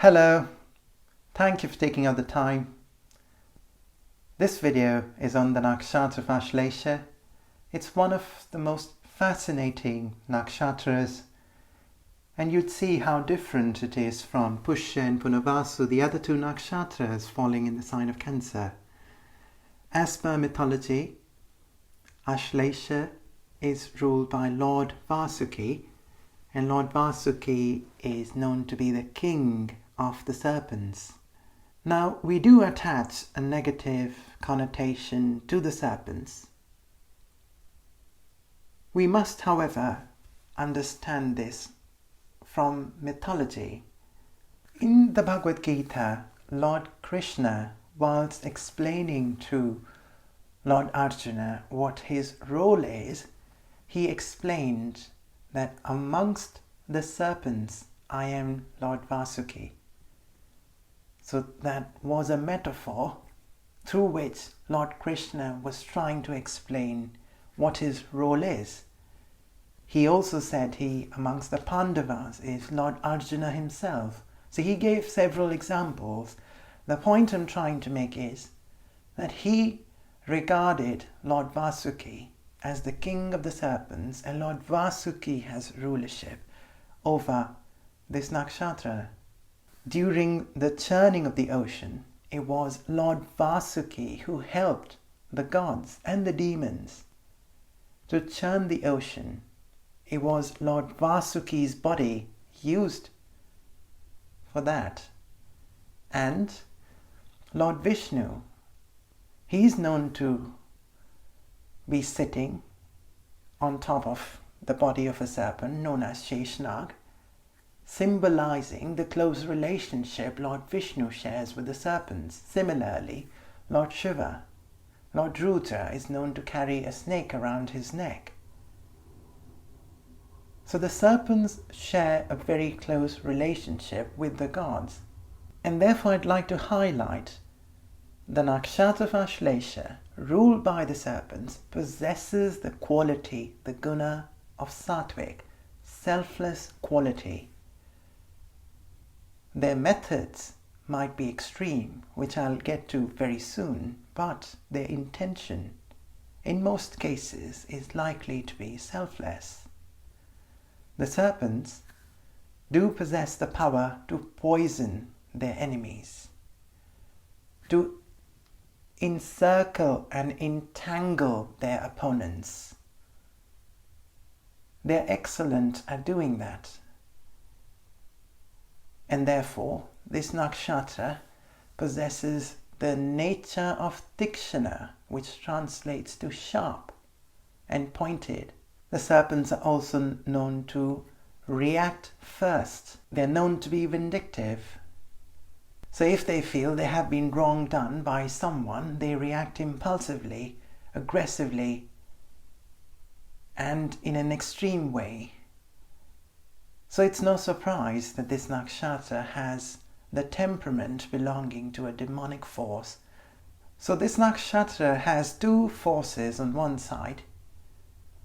Hello, thank you for taking out the time. This video is on the Nakshatra of Ashlesha. It's one of the most fascinating Nakshatras, and you'd see how different it is from Pushya and Punarvasu, the other two Nakshatras falling in the sign of Cancer. As per mythology, Ashlesha is ruled by Lord Vasuki, and Lord Vasuki is known to be the king of the serpents. Now, we do attach a negative connotation to the serpents. We must, however, understand this from mythology. In the Bhagavad Gita, Lord Krishna, whilst explaining to Lord Arjuna what his role is, he explained that amongst the serpents, I am Lord Vasuki. So that was a metaphor through which Lord Krishna was trying to explain what his role is. He also said he, amongst the Pandavas, is Lord Arjuna himself. So he gave several examples. The point I'm trying to make is that he regarded Lord Vasuki as the king of the serpents, and Lord Vasuki has rulership over this nakshatra. During the churning of the ocean, it was Lord Vasuki who helped the gods and the demons to churn the ocean. It was Lord Vasuki's body used for that. And Lord Vishnu, he is known to be sitting on top of the body of a serpent known as Sheshnag, symbolizing the close relationship Lord Vishnu shares with the serpents. Similarly, Lord Shiva, Lord Rudra, is known to carry a snake around his neck. So the serpents share a very close relationship with the gods. And therefore I'd like to highlight the Nakshatra of Ashlesha, ruled by the serpents, possesses the quality, the guna of sattvic, selfless quality. Their methods might be extreme, which I'll get to very soon, but their intention, in most cases, is likely to be selfless. The serpents do possess the power to poison their enemies, to encircle and entangle their opponents. They're excellent at doing that. And therefore, this nakshatra possesses the nature of tikshana, which translates to sharp and pointed. The serpents are also known to react first. They're known to be vindictive. So if they feel they have been wrong done by someone, they react impulsively, aggressively, and in an extreme way. So it's no surprise that this nakshatra has the temperament belonging to a demonic force. So this nakshatra has two forces on one side,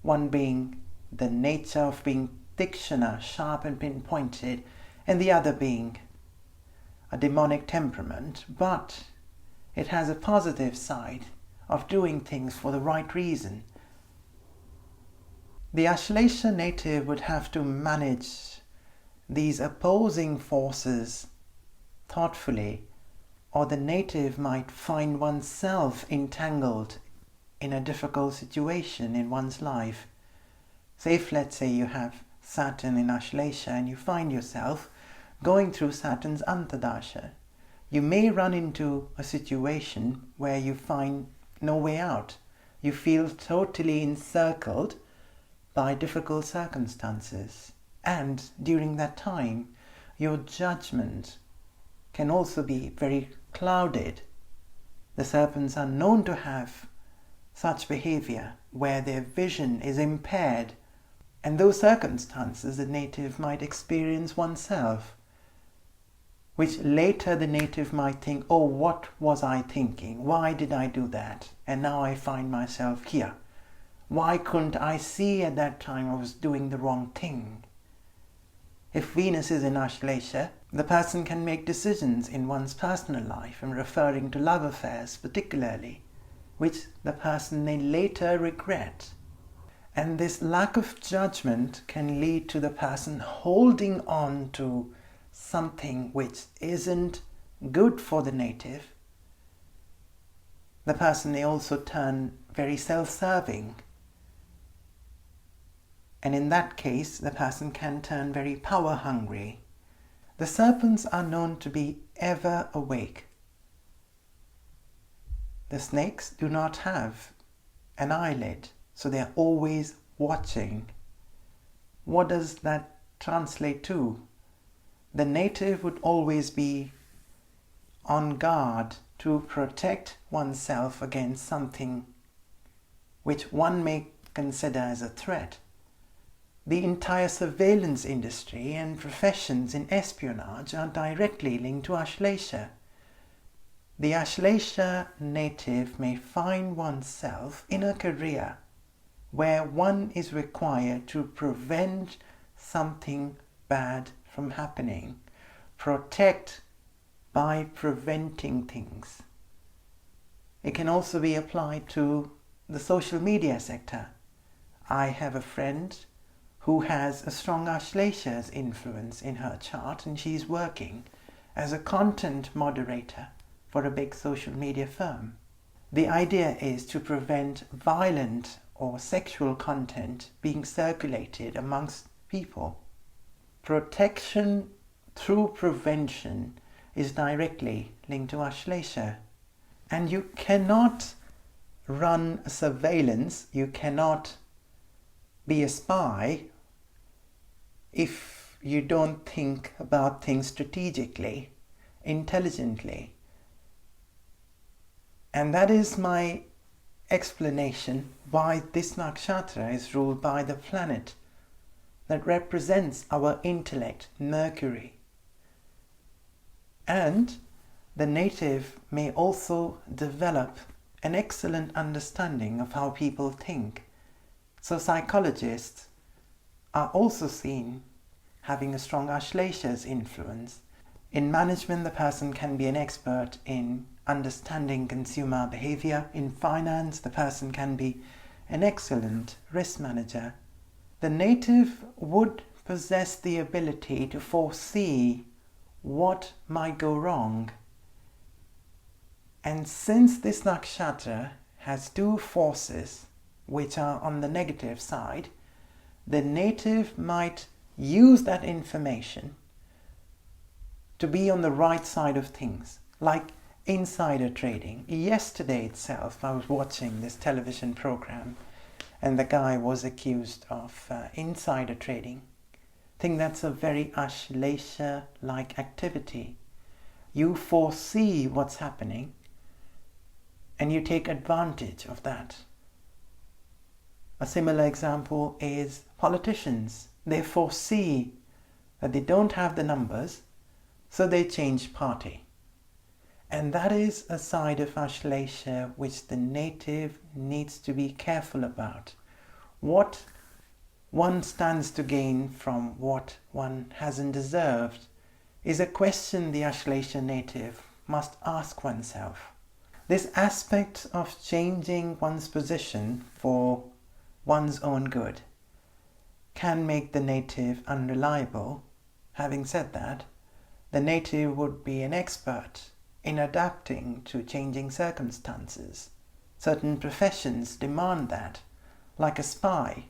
one being the nature of being tikshana, sharp and pinpointed, and the other being a demonic temperament, but it has a positive side of doing things for the right reason. The Ashlesha native would have to manage these opposing forces thoughtfully, or the native might find oneself entangled in a difficult situation in one's life. Say if, let's say, you have Saturn in Ashlesha and you find yourself going through Saturn's Antardasha, you may run into a situation where you find no way out. You feel totally encircled by difficult circumstances. And during that time, your judgment can also be very clouded. The serpents are known to have such behavior where their vision is impaired, and those circumstances the native might experience oneself, which later the native might think, oh, what was I thinking? Why did I do that? And now I find myself here. Why couldn't I see at that time I was doing the wrong thing? If Venus is in Ashlesha, The person can make decisions in one's personal life, and referring to love affairs particularly, which the person may later regret. And this lack of judgment can lead to the person holding on to something which isn't good for the native. The person may also turn very self-serving. And in that case, the person can turn very power-hungry. The serpents are known to be ever awake. The snakes do not have an eyelid, so they are always watching. What does that translate to? The native would always be on guard to protect oneself against something which one may consider as a threat. The entire surveillance industry and professions in espionage are directly linked to Ashlesha. The Ashlesha native may find oneself in a career where one is required to prevent something bad from happening, protect by preventing things. It can also be applied to the social media sector. I have a friend who has a strong Ashlesha's influence in her chart, and she's working as a content moderator for a big social media firm. The idea is to prevent violent or sexual content being circulated amongst people. Protection through prevention is directly linked to Ashlesha. And you cannot run a surveillance, you cannot be a spy if you don't think about things strategically, intelligently. And that is my explanation why this nakshatra is ruled by the planet that represents our intellect, Mercury. And the native may also develop an excellent understanding of how people think. So psychologists are also seen having a strong Ashlesha's influence. In management, the person can be an expert in understanding consumer behavior. In finance, the person can be an excellent risk manager. The native would possess the ability to foresee what might go wrong. And since this nakshatra has two forces which are on the negative side, the native might use that information to be on the right side of things, like insider trading. Yesterday itself, I was watching this television program, and the guy was accused of insider trading. I think that's a very Ashlesha-like activity. You foresee what's happening, and you take advantage of that. A similar example is politicians. They foresee that they don't have the numbers, so they change party. And that is a side of Ashlesha which the native needs to be careful about. What one stands to gain from what one hasn't deserved is a question the Ashlesha native must ask oneself. This aspect of changing one's position for one's own good can make the native unreliable. Having said that, the native would be an expert in adapting to changing circumstances. Certain professions demand that, like a spy.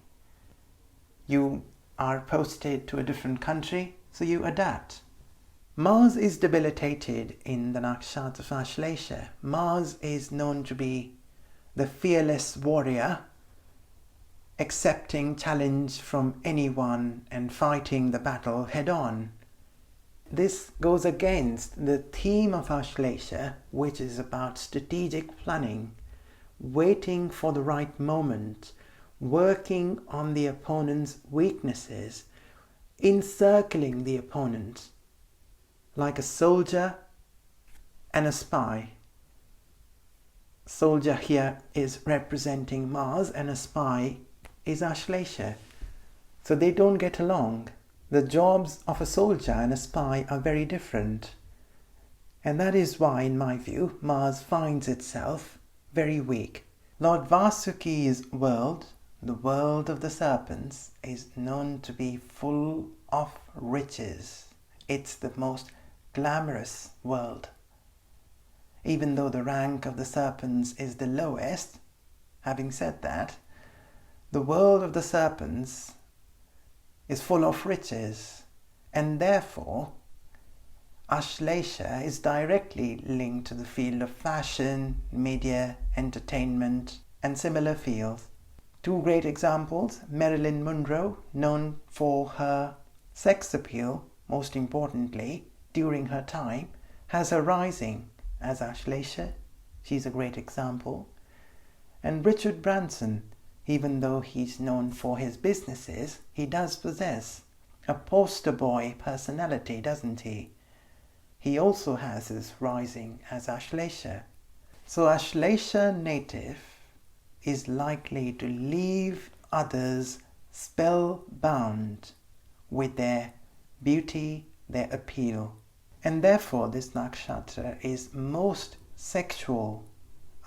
You are posted to a different country, so you adapt. Mars is debilitated in the nakshatra of Ashlesha. Mars is known to be the fearless warrior, accepting challenge from anyone and fighting the battle head on. This goes against the theme of Ashlesha, which is about strategic planning, waiting for the right moment, working on the opponent's weaknesses, encircling the opponent, like a soldier and a spy. Soldier here is representing Mars, and a spy is Ashlesha. So they don't get along. The jobs of a soldier and a spy are very different. And that is why, in my view, Mars finds itself very weak. Lord Vasuki's world, the world of the serpents, is known to be full of riches. It's the most glamorous world. Even though the rank of the serpents is the lowest, having said that, the world of the serpents is full of riches, and therefore Ashlesha is directly linked to the field of fashion, media, entertainment, and similar fields. Two great examples: Marilyn Monroe, known for her sex appeal, most importantly, during her time, has her rising as Ashlesha. She's a great example. And Richard Branson, even though he's known for his businesses, he does possess a poster boy personality, doesn't he? He also has his rising as Ashlesha. So Ashlesha native is likely to leave others spellbound with their beauty, their appeal. And therefore this nakshatra is most sexual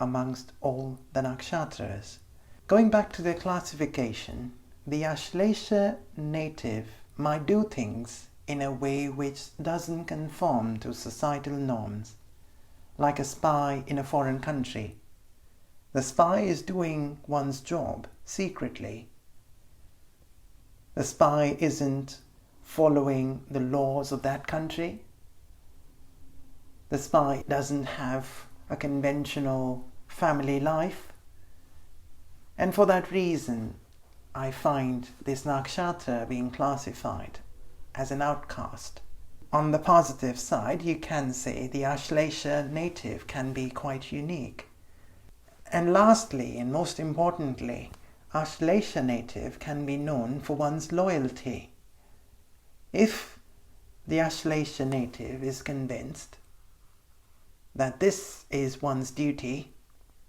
amongst all the nakshatras. Going back to their classification, the Ashlesha native might do things in a way which doesn't conform to societal norms, like a spy in a foreign country. The spy is doing one's job secretly. The spy isn't following the laws of that country. The spy doesn't have a conventional family life. And for that reason, I find this nakshatra being classified as an outcast. On the positive side, you can say the Ashlesha native can be quite unique. And lastly, and most importantly, Ashlesha native can be known for one's loyalty. If the Ashlesha native is convinced that this is one's duty,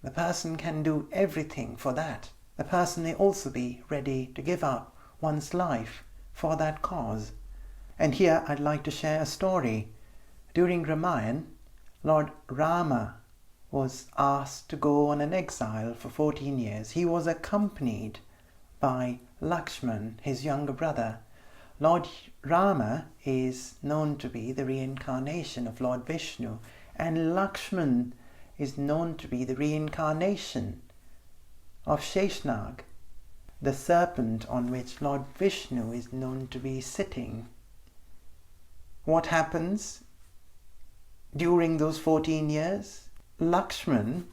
the person can do everything for that. The person may also be ready to give up one's life for that cause. And here I'd like to share a story. During Ramayana, Lord Rama was asked to go on an exile for 14 years. He was accompanied by Lakshman, his younger brother. Lord Rama is known to be the reincarnation of Lord Vishnu, and Lakshman is known to be the reincarnation of Sheshnag, the serpent on which Lord Vishnu is known to be sitting. What happens during those 14 years? Lakshman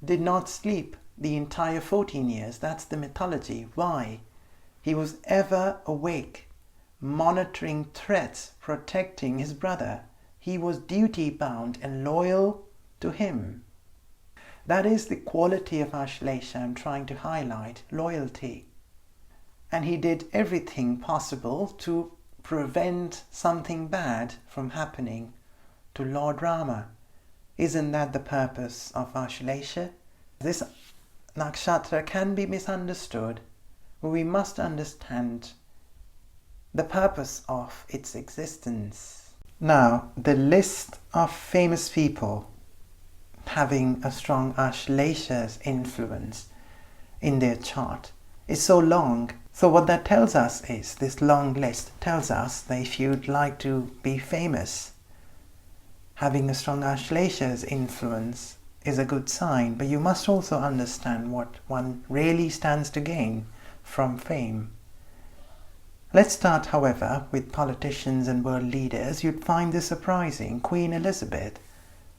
did not sleep the entire 14 years. That's the mythology. Why? He was ever awake, monitoring threats, protecting his brother. He was duty-bound and loyal to him. That is the quality of Ashlesha I'm trying to highlight, loyalty. And he did everything possible to prevent something bad from happening to Lord Rama. Isn't that the purpose of Ashlesha? This nakshatra can be misunderstood, but we must understand the purpose of its existence. Now, the list of famous people having a strong Ashlesha's influence in their chart is so long. So what that tells us is, this long list tells us that if you'd like to be famous, having a strong Ashlesha's influence is a good sign, but you must also understand what one really stands to gain from fame. Let's start, however, with politicians and world leaders. You'd find this surprising. Queen Elizabeth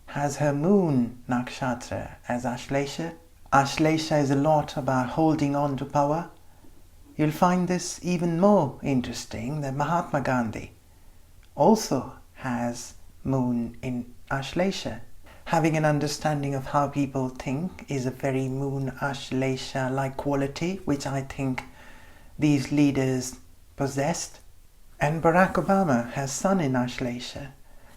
has her moon nakshatra as Ashlesha. Ashlesha is a lot about holding on to power. You'll find this even more interesting that Mahatma Gandhi also has moon in Ashlesha. Having an understanding of how people think is a very moon Ashlesha-like quality, which I think these leaders possessed. And Barack Obama has sun in Ashlesha.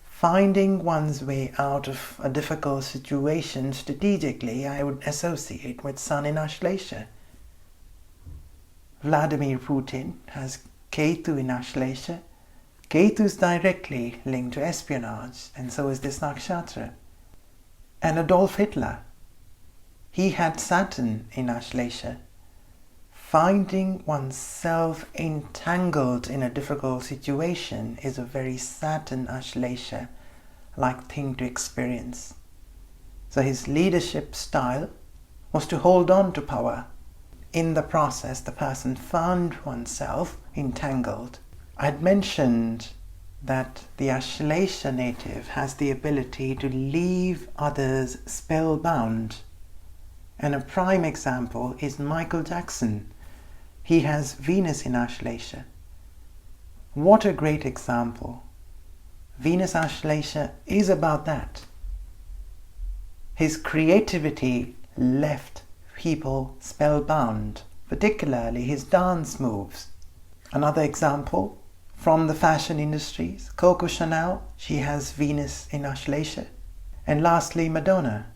Finding one's way out of a difficult situation strategically, I would associate with sun in Ashlesha. Vladimir Putin has Ketu in Ashlesha. Ketu is directly linked to espionage, and so is this nakshatra. And Adolf Hitler, he had Saturn in Ashlesha. Finding oneself entangled in a difficult situation is a very Saturn Ashlesha-like thing to experience. So his leadership style was to hold on to power. In the process, the person found oneself entangled. I had mentioned that the Ashlesha native has the ability to leave others spellbound. And a prime example is Michael Jackson. He has Venus in Ashlesha. What a great example. Venus Ashlesha is about that. His creativity left people spellbound, particularly his dance moves. Another example from the fashion industries, Coco Chanel, she has Venus in Ashlesha. And lastly, Madonna.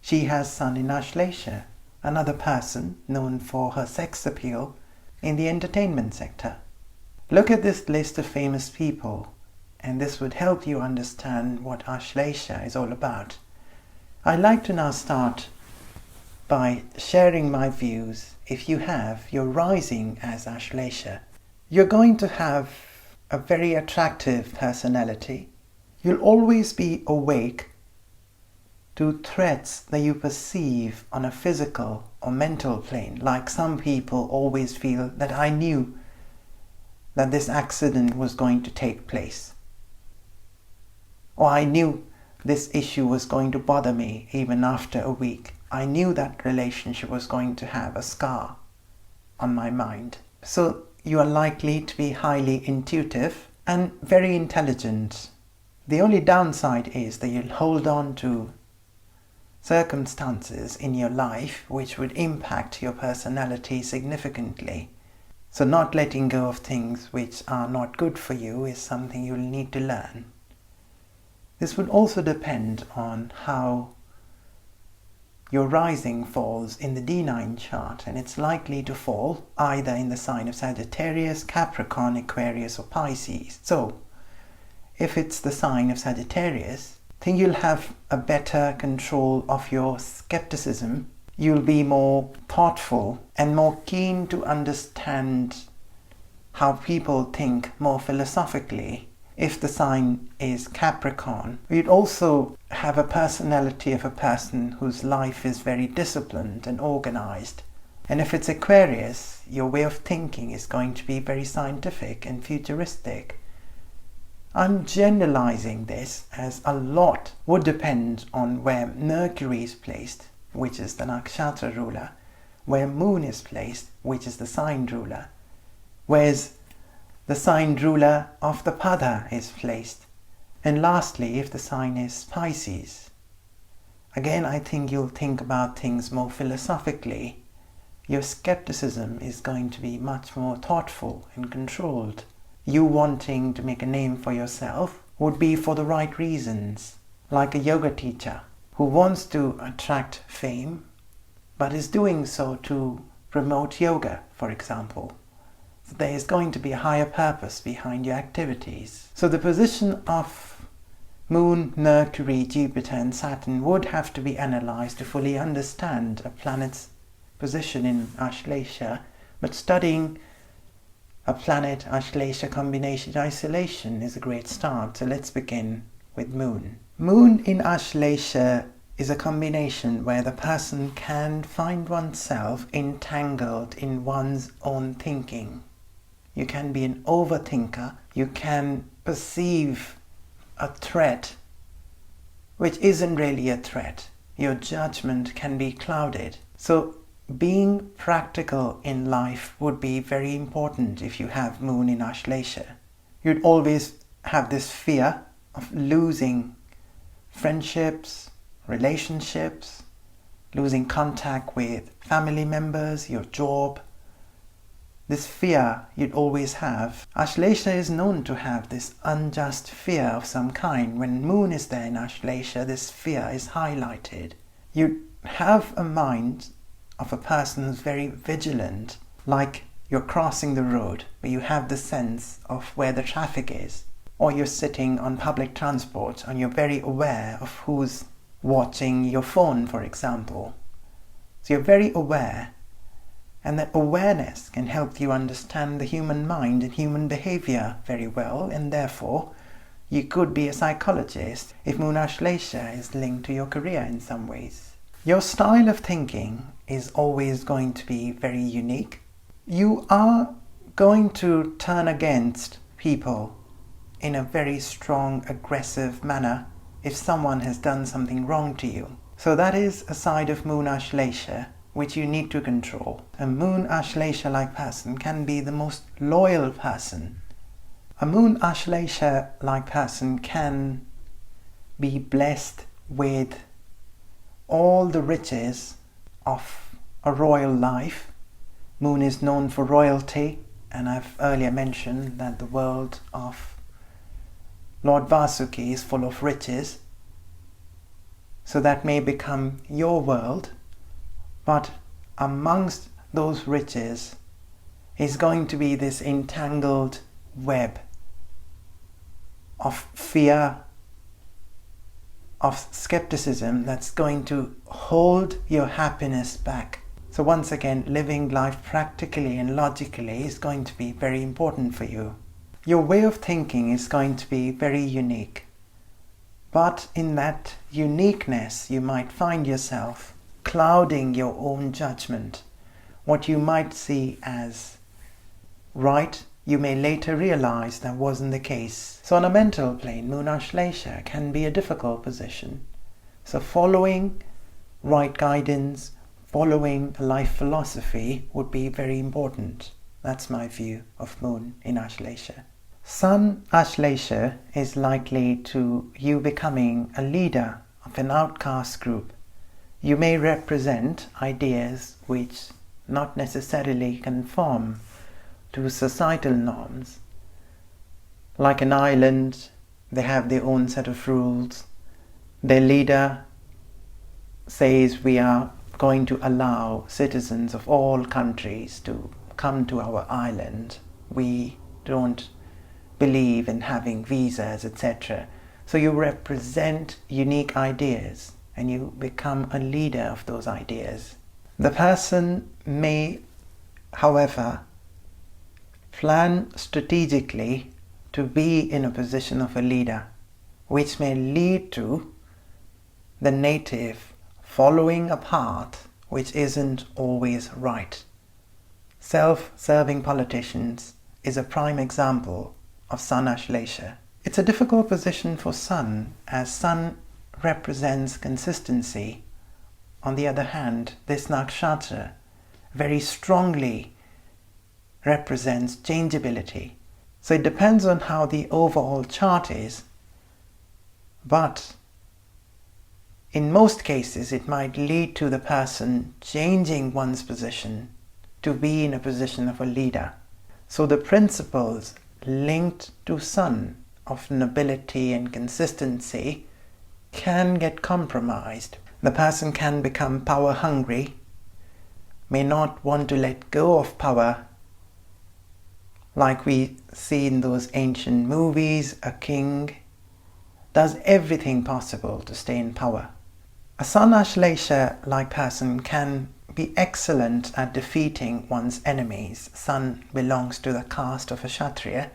She has Sun in Ashlesha, another person known for her sex appeal in the entertainment sector. Look at this list of famous people, and this would help you understand what Ashlesha is all about. I'd like to now start by sharing my views. If you have your rising as Ashlesha, you're going to have a very attractive personality. You'll always be awake to threats that you perceive on a physical or mental plane. Like some people always feel that I knew that this accident was going to take place. Or I knew this issue was going to bother me even after a week. I knew that relationship was going to have a scar on my mind. So you are likely to be highly intuitive and very intelligent. The only downside is that you'll hold on to circumstances in your life which would impact your personality significantly. So not letting go of things which are not good for you is something you'll need to learn. This would also depend on how your rising falls in the D9 chart, and it's likely to fall either in the sign of Sagittarius, Capricorn, Aquarius or Pisces. So if it's the sign of Sagittarius, I think you'll have a better control of your skepticism. You'll be more thoughtful and more keen to understand how people think more philosophically. If the sign is Capricorn, you'd also have a personality of a person whose life is very disciplined and organized. And if it's Aquarius, your way of thinking is going to be very scientific and futuristic. I'm generalizing this as a lot would depend on where Mercury is placed, which is the nakshatra ruler, where Moon is placed, which is the sign ruler, whereas the sign ruler of the Pada is placed, and lastly, if the sign is Pisces. Again, I think you'll think about things more philosophically. Your skepticism is going to be much more thoughtful and controlled. You wanting to make a name for yourself would be for the right reasons, like a yoga teacher who wants to attract fame, but is doing so to promote yoga, for example. So there is going to be a higher purpose behind your activities. So the position of Moon, Mercury, Jupiter and Saturn would have to be analyzed to fully understand a planet's position in Ashlesha, but studying a planet Ashlesha combination isolation is a great start. So let's begin with Moon. Moon in Ashlesha is a combination where the person can find oneself entangled in one's own thinking. You can be an overthinker. You can perceive a threat which isn't really a threat. Your judgment can be clouded. So being practical in life would be very important if you have Moon in Ashlesha. You'd always have this fear of losing friendships, relationships, losing contact with family members, your job. This fear you'd always have. Ashlesha is known to have this unjust fear of some kind. When Moon is there in Ashlesha, this fear is highlighted. You have a mind of a person who's very vigilant, like you're crossing the road, but you have the sense of where the traffic is. Or you're sitting on public transport and you're very aware of who's watching your phone, for example. So you're very aware, and that awareness can help you understand the human mind and human behavior very well, and therefore you could be a psychologist if Moon Ashlesha is linked to your career in some ways. Your style of thinking is always going to be very unique. You are going to turn against people in a very strong, aggressive manner if someone has done something wrong to you. So that is a side of Moon Ashlesha which you need to control. A Moon Ashlesha-like person can be the most loyal person. A Moon Ashlesha-like person can be blessed with all the riches of a royal life. Moon is known for royalty, and I've earlier mentioned that the world of Lord Vasuki is full of riches. So that may become your world, but amongst those riches is going to be this entangled web of fear, of skepticism that's going to hold your happiness back. So once again, living life practically and logically is going to be very important for you. Your way of thinking is going to be very unique. But in that uniqueness, you might find yourself clouding your own judgment. What you might see as right, you may later realize that wasn't the case. So on a mental plane, Moon Ashlesha can be a difficult position. So following right guidance, following a life philosophy would be very important. That's my view of Moon in Ashlesha. Sun Ashlesha is likely to you becoming a leader of an outcast group. You may represent ideas which not necessarily conform to societal norms. Like an island, they have their own set of rules. Their leader says we are going to allow citizens of all countries to come to our island. We don't believe in having visas, etc. So you represent unique ideas and you become a leader of those ideas. The person may, however, plan strategically to be in a position of a leader, which may lead to the native following a path which isn't always right. Self-serving politicians is a prime example of Sun Ashlesha. It's a difficult position for Sun, as Sun represents consistency. On the other hand, this nakshatra very strongly represents changeability. So it depends on how the overall chart is, but in most cases it might lead to the person changing one's position to be in a position of a leader. So the principles linked to Sun of nobility and consistency can get compromised. The person can become power hungry, may not want to let go of power, like we see in those ancient movies. A king does everything possible to stay in power. A Sun Ashlesha-like person can be excellent at defeating one's enemies. Sun belongs to the caste of a Kshatriya.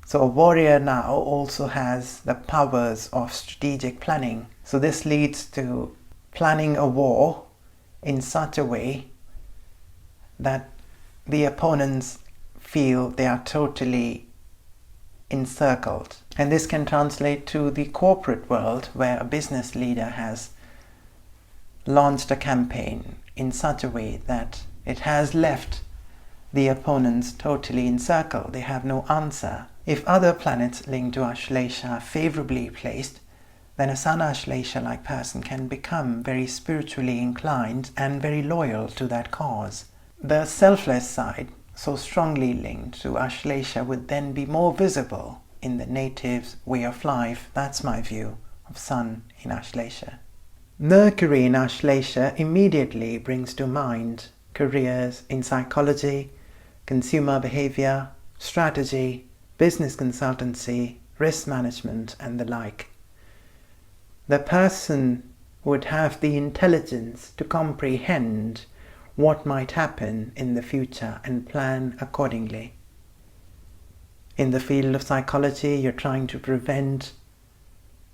So a warrior now also has the powers of strategic planning. So this leads to planning a war in such a way that the opponents feel they are totally encircled. And this can translate to the corporate world, where a business leader has launched a campaign in such a way that it has left the opponents totally encircled. They have no answer. If other planets linked to Ashlesha are favorably placed, then a Sun Ashlesha-like person can become very spiritually inclined and very loyal to that cause. The selfless side, so strongly linked to Ashlesha, would then be more visible in the native's way of life. That's my view of Sun in Ashlesha. Mercury in Ashlesha immediately brings to mind careers in psychology, consumer behavior, strategy, business consultancy, risk management, and the like. The person would have the intelligence to comprehend what might happen in the future and plan accordingly. In the field of psychology, you're trying to prevent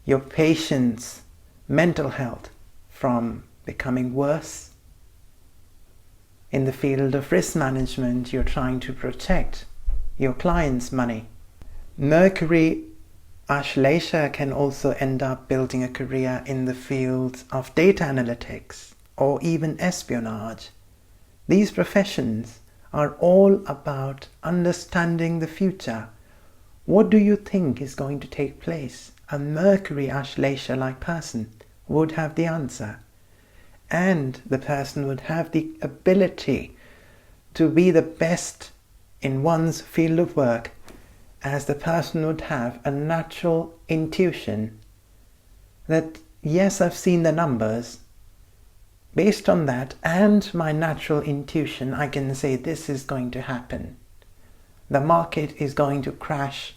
your patient's mental health from becoming worse. In the field of risk management, you're trying to protect your client's money. Mercury Ashlesha can also end up building a career in the field of data analytics or even espionage. These professions are all about understanding the future. What do you think is going to take place? A Mercury Ashlesha-like person would have the answer. And the person would have the ability to be the best in one's field of work, as the person would have a natural intuition that, yes, I've seen the numbers. Based on that and my natural intuition, I can say this is going to happen. The market is going to crash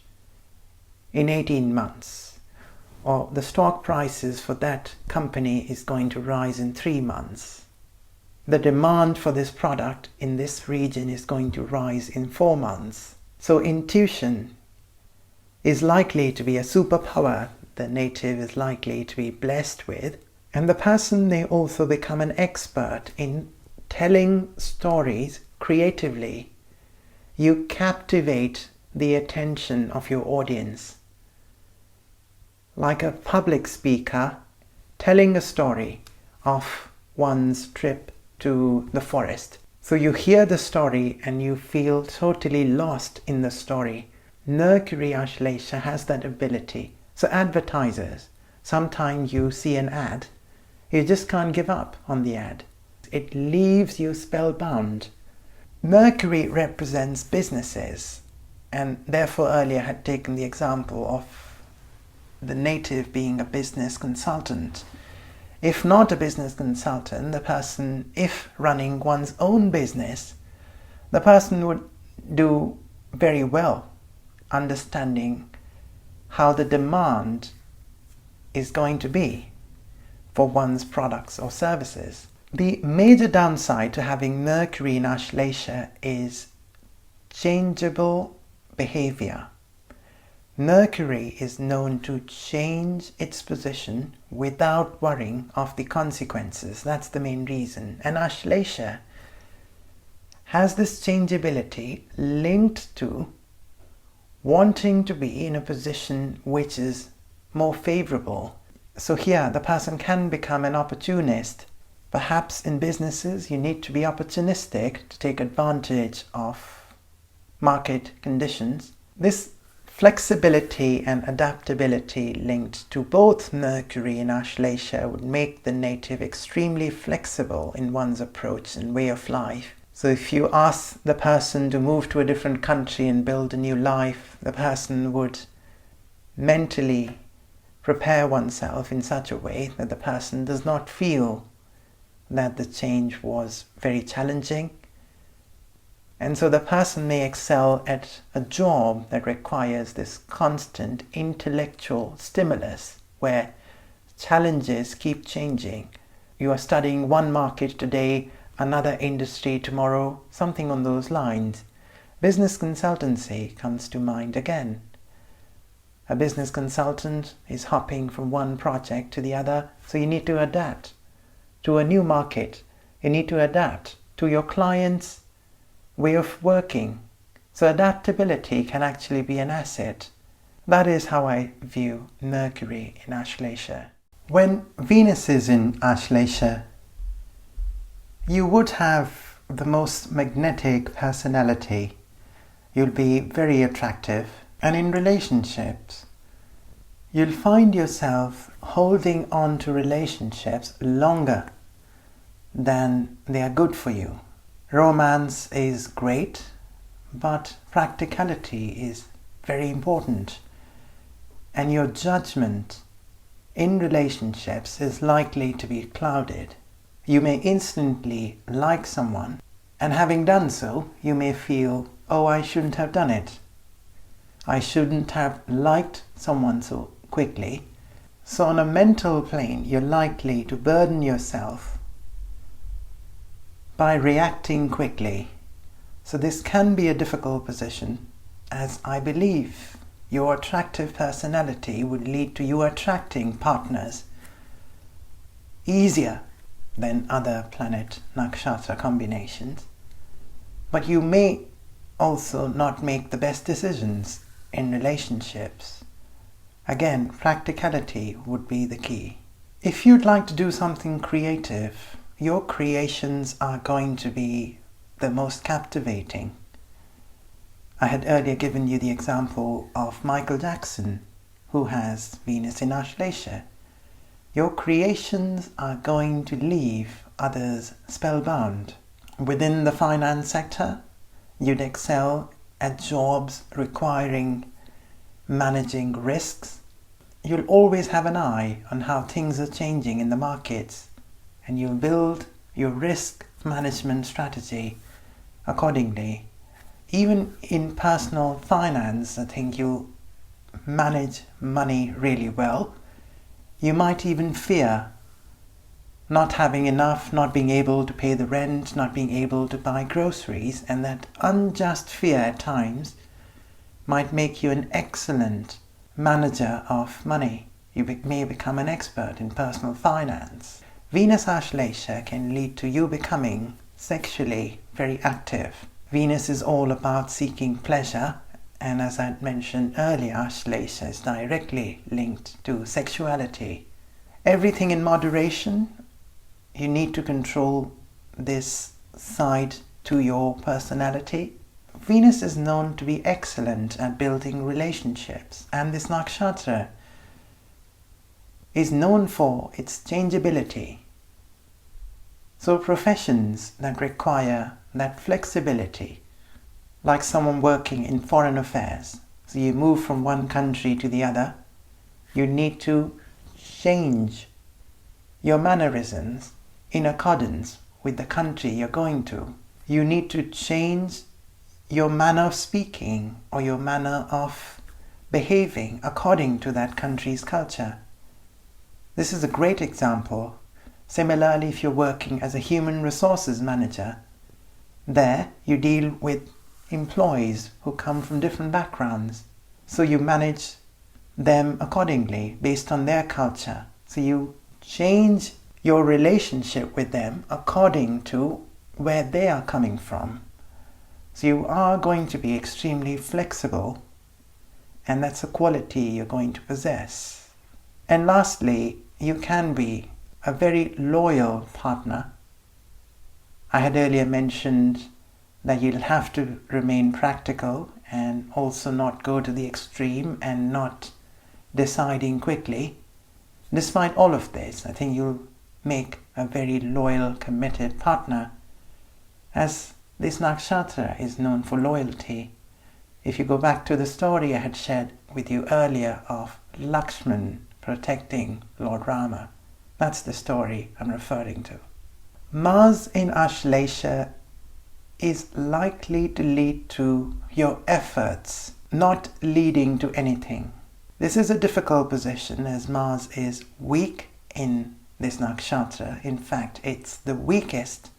in 18 months. Or the stock prices for that company is going to rise in 3 months. The demand for this product in this region is going to rise in 4 months. So intuition is likely to be a superpower the native is likely to be blessed with. And the person may also become an expert in telling stories creatively. You captivate the attention of your audience. Like a public speaker telling a story of one's trip to the forest. So you hear the story and you feel totally lost in the story. Mercury Ashlesha has that ability. So advertisers, sometimes you see an ad, you just can't give up on the ad. It leaves you spellbound. Mercury represents businesses, and therefore earlier had taken the example of the native being a business consultant. If not a business consultant, the person, if running one's own business, the person would do very well understanding how the demand is going to be for one's products or services. The major downside to having Mercury in Ashlesha is changeable behavior. Mercury is known to change its position without worrying of the consequences. That's the main reason. And Ashlesha has this changeability linked to wanting to be in a position which is more favorable. So here the person can become an opportunist. Perhaps in businesses you need to be opportunistic to take advantage of market conditions. This flexibility and adaptability linked to both Mercury and Ashlesha would make the native extremely flexible in one's approach and way of life. So if you ask the person to move to a different country and build a new life, the person would mentally prepare oneself in such a way that the person does not feel that the change was very challenging. And so the person may excel at a job that requires this constant intellectual stimulus where challenges keep changing. You are studying one market today, another industry tomorrow, something on those lines. Business consultancy comes to mind again. A business consultant is hopping from one project to the other, so you need to adapt to a new market. You need to adapt to your client's way of working. So adaptability can actually be an asset. That is how I view Mercury in Ashlesha. When Venus is in Ashlesha, you would have the most magnetic personality. You'll be very attractive. And in relationships, you'll find yourself holding on to relationships longer than they are good for you. Romance is great, but practicality is very important. And your judgment in relationships is likely to be clouded. You may instantly like someone And having done so, you may feel, oh, I shouldn't have done it. I shouldn't have liked someone so quickly. So on a mental plane, you're likely to burden yourself by reacting quickly. So this can be a difficult position, as I believe your attractive personality would lead to you attracting partners easier than other planet nakshatra combinations. But you may also not make the best decisions in relationships. Again, practicality would be the key. If you'd like to do something creative, your creations are going to be the most captivating. I had earlier given you the example of Michael Jackson, who has Venus in Ashlesha. Your creations are going to leave others spellbound. Within the finance sector, you'd excel at jobs requiring managing risks. You'll always have an eye on how things are changing in the markets, and you'll build your risk management strategy accordingly. Even in personal finance, I think you'll manage money really well. You might even fear not having enough, not being able to pay the rent, not being able to buy groceries, and that unjust fear at times might make you an excellent manager of money. You may become an expert in personal finance. Venus Ashlesha can lead to you becoming sexually very active. Venus is all about seeking pleasure, and as I mentioned earlier, Ashlesha is directly linked to sexuality. Everything in moderation. You need to control this side to your personality. Venus is known to be excellent at building relationships, and this nakshatra is known for its changeability. So professions that require that flexibility, like someone working in foreign affairs, so you move from one country to the other, you need to change your mannerisms in accordance with the country you're going to. You need to change your manner of speaking or your manner of behaving according to that country's culture. This is a great example. Similarly, if you're working as a human resources manager, there you deal with employees who come from different backgrounds. So you manage them accordingly based on their culture. So you change your relationship with them according to where they are coming from. So you are going to be extremely flexible, and that's a quality you're going to possess. And lastly, you can be a very loyal partner. I had earlier mentioned that you'll have to remain practical and also not go to the extreme and not deciding quickly. Despite all of this, I think you'll make a very loyal, committed partner, as this nakshatra is known for loyalty. If you go back to the story I had shared with you earlier of Lakshman protecting Lord Rama, that's the story I'm referring to. Mars in Ashlesha is likely to lead to your efforts not leading to anything. This is a difficult position as Mars is weak in this nakshatra. In fact, it's the weakest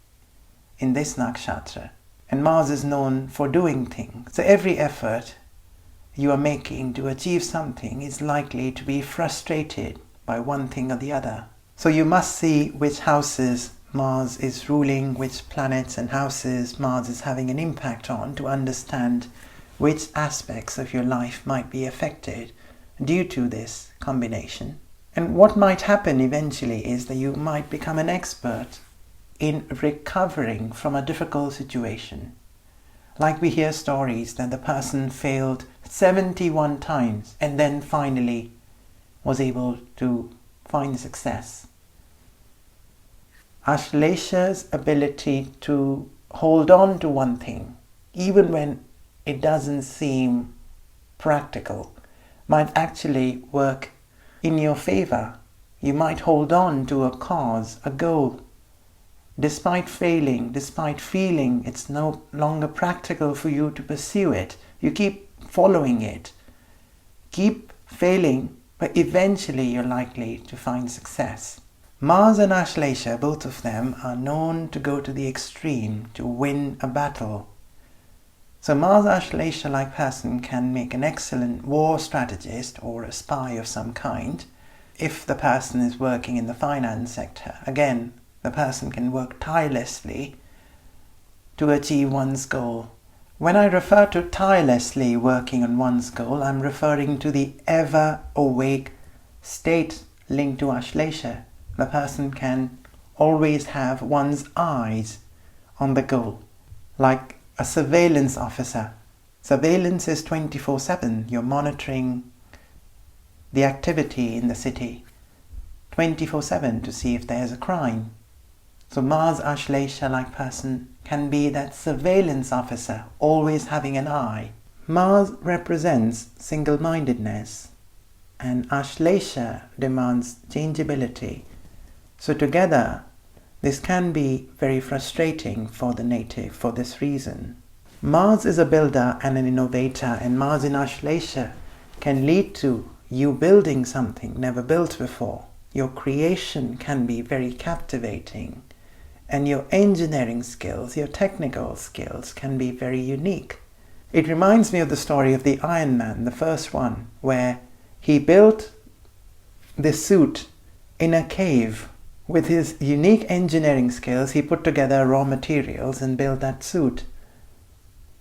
in this nakshatra. And Mars is known for doing things. So every effort you are making to achieve something is likely to be frustrated by one thing or the other. So you must see which houses Mars is ruling, which planets and houses Mars is having an impact on, to understand which aspects of your life might be affected due to this combination. And what might happen eventually is that you might become an expert in recovering from a difficult situation. Like we hear stories that the person failed 71 times and then finally was able to find success. Ashlesha's ability to hold on to one thing, even when it doesn't seem practical, might actually work in your favor. You might hold on to a cause, a goal, Despite failing, despite feeling it's no longer practical for you to pursue it, you keep following it. Keep failing, but eventually you're likely to find success. Mars and Ashlesha, both of them, are known to go to the extreme to win a battle. So Mars Ashlesha-like person can make an excellent war strategist or a spy of some kind. If the person is working in the finance sector, again, the person can work tirelessly to achieve one's goal. When I refer to tirelessly working on one's goal, I'm referring to the ever-awake state linked to Ashlesha. The person can always have one's eyes on the goal, like a surveillance officer. Surveillance is 24/7. You're monitoring the activity in the city 24/7 to see if there's a crime. So Mars Ashlesha-like person can be that surveillance officer, always having an eye. Mars represents single-mindedness, and Ashlesha demands changeability. So together, this can be very frustrating for the native for this reason. Mars is a builder and an innovator, and Mars in Ashlesha can lead to you building something never built before. Your creation can be very captivating, and your engineering skills, your technical skills can be very unique. It reminds me of the story of the Iron Man, the first one, where he built the suit in a cave. With his unique engineering skills, he put together raw materials and built that suit.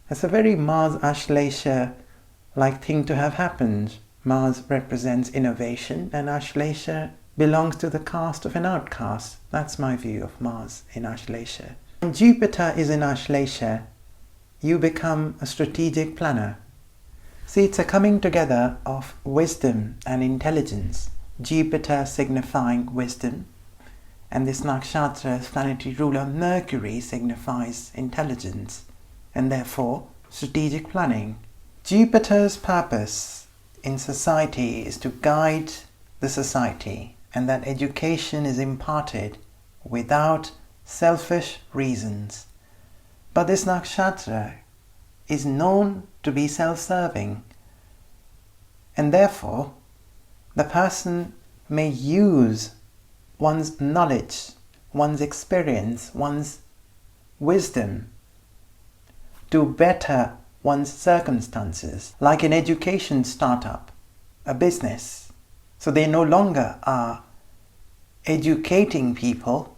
It's a very Mars Ashlesha-like thing to have happened. Mars represents innovation, and Ashlesha belongs to the caste of an outcast. That's my view of Mars in Ashlesha. When Jupiter is in Ashlesha, you become a strategic planner. See, it's a coming together of wisdom and intelligence. Jupiter signifying wisdom, and this nakshatra's planetary ruler Mercury signifies intelligence, and therefore strategic planning. Jupiter's purpose in society is to guide the society, and that education is imparted without selfish reasons. But this nakshatra is known to be self-serving, and therefore the person may use one's knowledge, one's experience, one's wisdom to better one's circumstances, like an education startup, a business. So they no longer are educating people,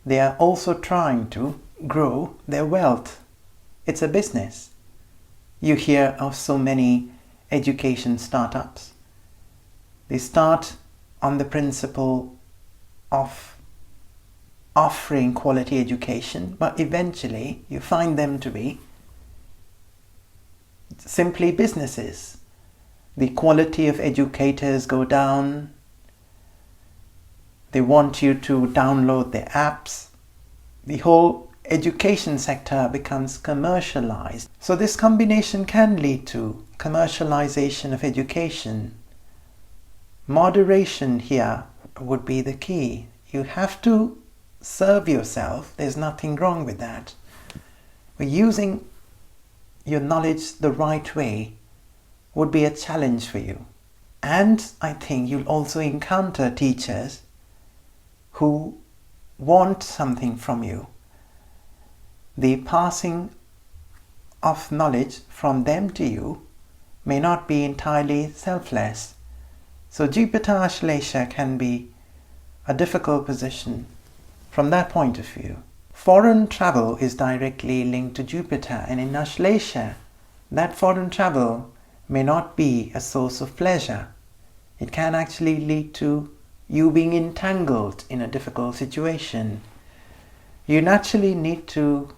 they are also trying to grow their wealth. It's a business. You hear of so many education startups. They start on the principle of offering quality education, but eventually you find them to be simply businesses. The quality of educators go down. They want you to download their apps. The whole education sector becomes commercialized. So this combination can lead to commercialization of education. Moderation here would be the key. You have to serve yourself. There's nothing wrong with that. But using your knowledge the right way would be a challenge for you. And I think you'll also encounter teachers who want something from you. The passing of knowledge from them to you may not be entirely selfless. So Jupiter Ashlesha can be a difficult position from that point of view. Foreign travel is directly linked to Jupiter, and in Ashlesha, that foreign travel may not be a source of pleasure. It can actually lead to you being entangled in a difficult situation. You naturally need to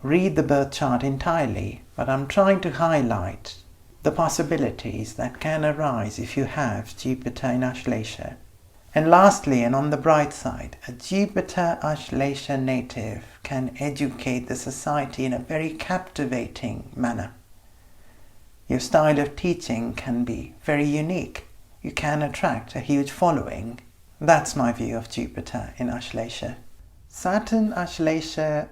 read the birth chart entirely, but I'm trying to highlight the possibilities that can arise if you have Jupiter in Ashlesha. And lastly, and on the bright side, a Jupiter Ashlesha native can educate the society in a very captivating manner. Your style of teaching can be very unique. You can attract a huge following. That's my view of Jupiter in Ashlesha. Saturn Ashlesha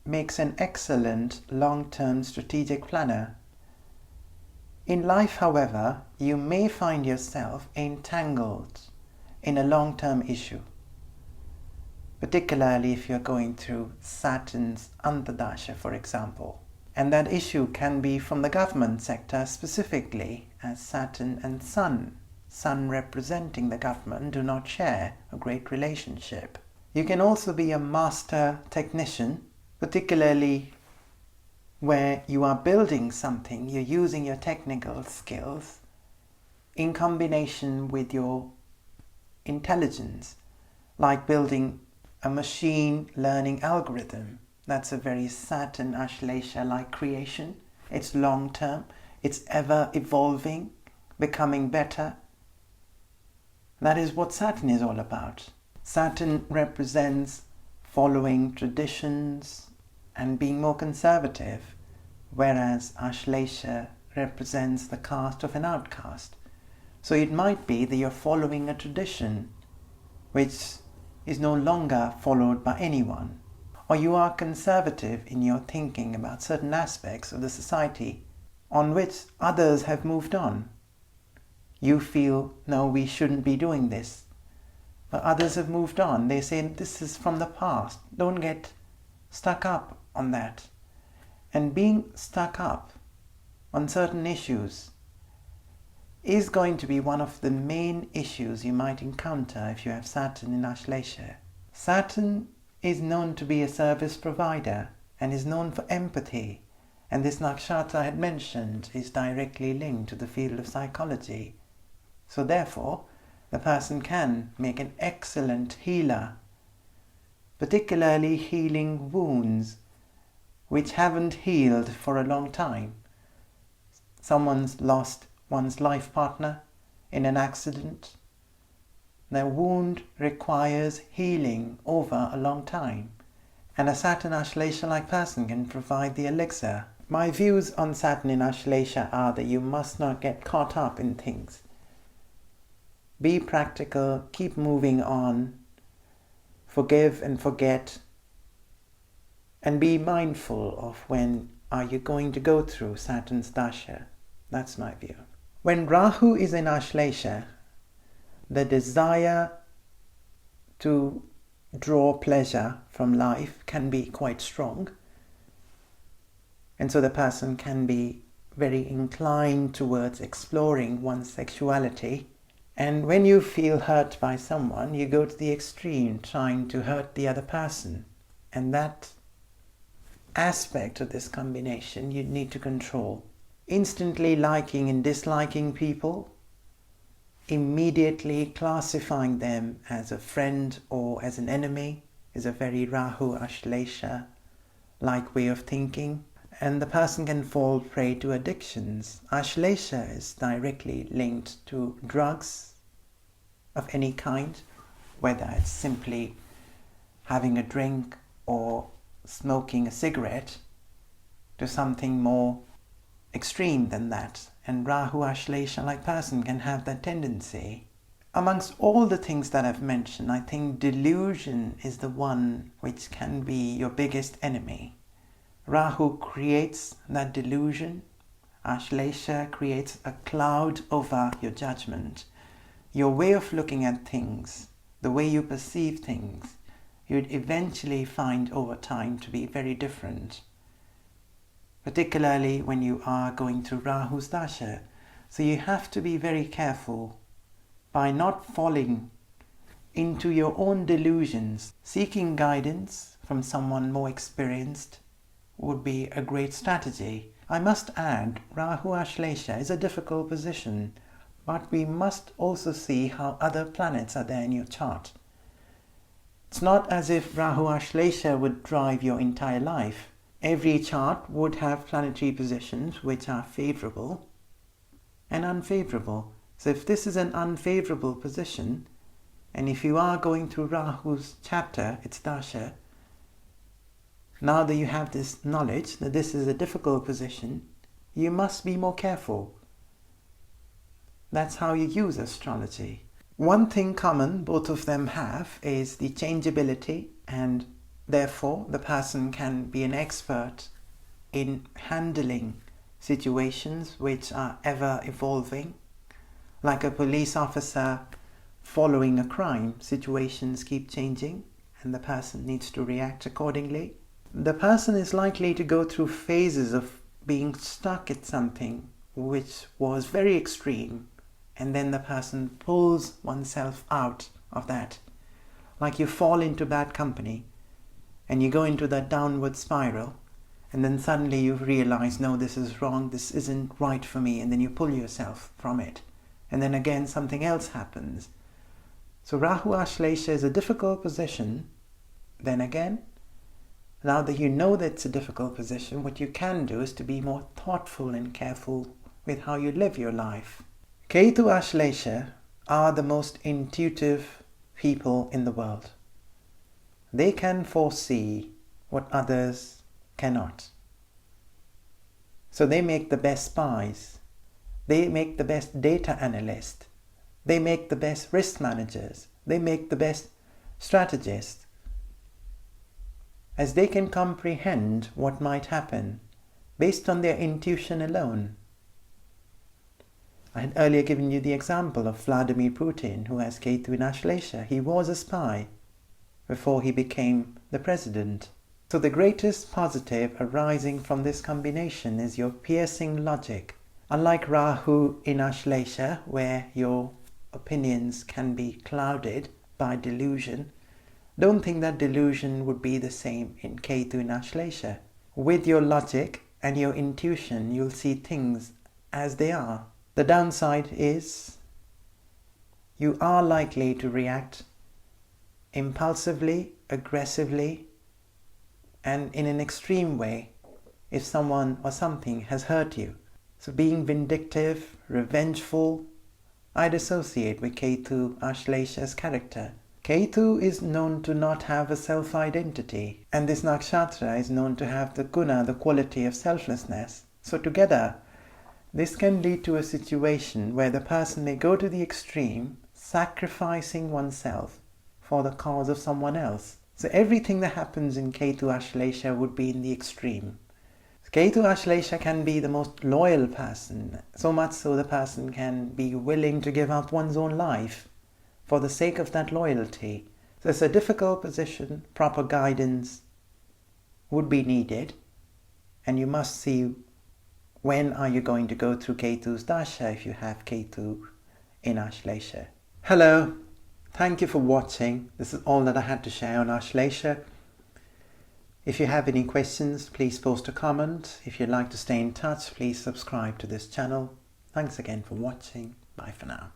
makes an excellent long-term strategic planner. In life, however, you may find yourself entangled in a long-term issue, particularly if you're going through Saturn's Antardasha, for example. And that issue can be from the government sector specifically, as Saturn and Sun representing the government, do not share a great relationship. You can also be a master technician, particularly where you are building something, you're using your technical skills in combination with your intelligence, like building a machine learning algorithm. That's a very Saturn Ashlesha-like creation. It's long term, it's ever evolving, becoming better. That is what Saturn is all about. Saturn represents following traditions and being more conservative, whereas Ashlesha represents the caste of an outcast. So it might be that you're following a tradition which is no longer followed by anyone, or you are conservative in your thinking about certain aspects of the society on which others have moved on. You feel, no, we shouldn't be doing this. But others have moved on. They say, this is from the past. Don't get stuck up on that. And being stuck up on certain issues is going to be one of the main issues you might encounter if you have Saturn in Ashlesha. Saturn is known to be a service provider and is known for empathy. And this nakshatra I had mentioned is directly linked to the field of psychology. So therefore, the person can make an excellent healer, particularly healing wounds which haven't healed for a long time. Someone's lost one's life partner in an accident. The wound requires healing over a long time, and a Saturn Ashlesha-like person can provide the elixir. My views on Saturn in Ashlesha are that you must not get caught up in things. Be practical, keep moving on, forgive and forget, and be mindful of when are you going to go through Saturn's dasha. That's my view. When Rahu is in Ashlesha, the desire to draw pleasure from life can be quite strong, and so the person can be very inclined towards exploring one's sexuality. And when you feel hurt by someone, you go to the extreme, trying to hurt the other person. And that aspect of this combination you need to control. Instantly liking and disliking people, immediately classifying them as a friend or as an enemy, is a very Rahu Ashlesha-like way of thinking. And the person can fall prey to addictions. Ashlesha is directly linked to drugs of any kind, whether it's simply having a drink or smoking a cigarette, to something more extreme than that. And Rahu Ashlesha-like person can have that tendency. Amongst all the things that I've mentioned, I think delusion is the one which can be your biggest enemy. Rahu creates that delusion. Ashlesha creates a cloud over your judgment. Your way of looking at things, the way you perceive things, you'd eventually find over time to be very different, particularly when you are going through Rahu's dasha. So you have to be very careful by not falling into your own delusions. Seeking guidance from someone more experienced would be a great strategy. I must add, Rahu Ashlesha is a difficult position, but we must also see how other planets are there in your chart. It's not as if Rahu Ashlesha would drive your entire life. Every chart would have planetary positions which are favorable and unfavorable. So if this is an unfavorable position, and if you are going through Rahu's chapter, its dasha, now that you have this knowledge that this is a difficult position, you must be more careful. That's how you use astrology. One thing common both of them have is the changeability and therefore the person can be an expert in handling situations which are ever evolving. Like a police officer following a crime, situations keep changing and the person needs to react accordingly. The person is likely to go through phases of being stuck at something which was very extreme, and then the person pulls oneself out of that. Like you fall into bad company and you go into that downward spiral, and then suddenly you realize, no, this is wrong, this isn't right for me, and then you pull yourself from it. And then again something else happens. So Rahu Ashlesha is a difficult position. Then again, now that you know that it's a difficult position, what you can do is to be more thoughtful and careful with how you live your life. Ketu Ashlesha are the most intuitive people in the world. They can foresee what others cannot. So they make the best spies. They make the best data analysts. They make the best risk managers. They make the best strategists, as they can comprehend what might happen based on their intuition alone. I had earlier given you the example of Vladimir Putin, who has Ketu in Ashlesha. He was a spy before he became the president. So the greatest positive arising from this combination is your piercing logic. Unlike Rahu in Ashlesha, where your opinions can be clouded by delusion, don't think that delusion would be the same in Ketu in Ashlesha. With your logic and your intuition, you'll see things as they are. The downside is you are likely to react impulsively, aggressively, and in an extreme way if someone or something has hurt you. So being vindictive, revengeful, I'd associate with Ketu Ashlesha's character. Ketu is known to not have a self-identity, and this nakshatra is known to have the guna, the quality of selflessness. So together, this can lead to a situation where the person may go to the extreme, sacrificing oneself for the cause of someone else. So everything that happens in Ketu Ashlesha would be in the extreme. Ketu Ashlesha can be the most loyal person, so much so the person can be willing to give up one's own life for the sake of that loyalty. So it's a difficult position. Proper guidance would be needed, and you must see when are you going to go through Ketu's dasha if you have Ketu in Ashlesha. Hello, thank you for watching. This is all that I had to share on Ashlesha. If you have any questions, please post a comment. If you'd like to stay in touch, please subscribe to this channel. Thanks again for watching. Bye for now.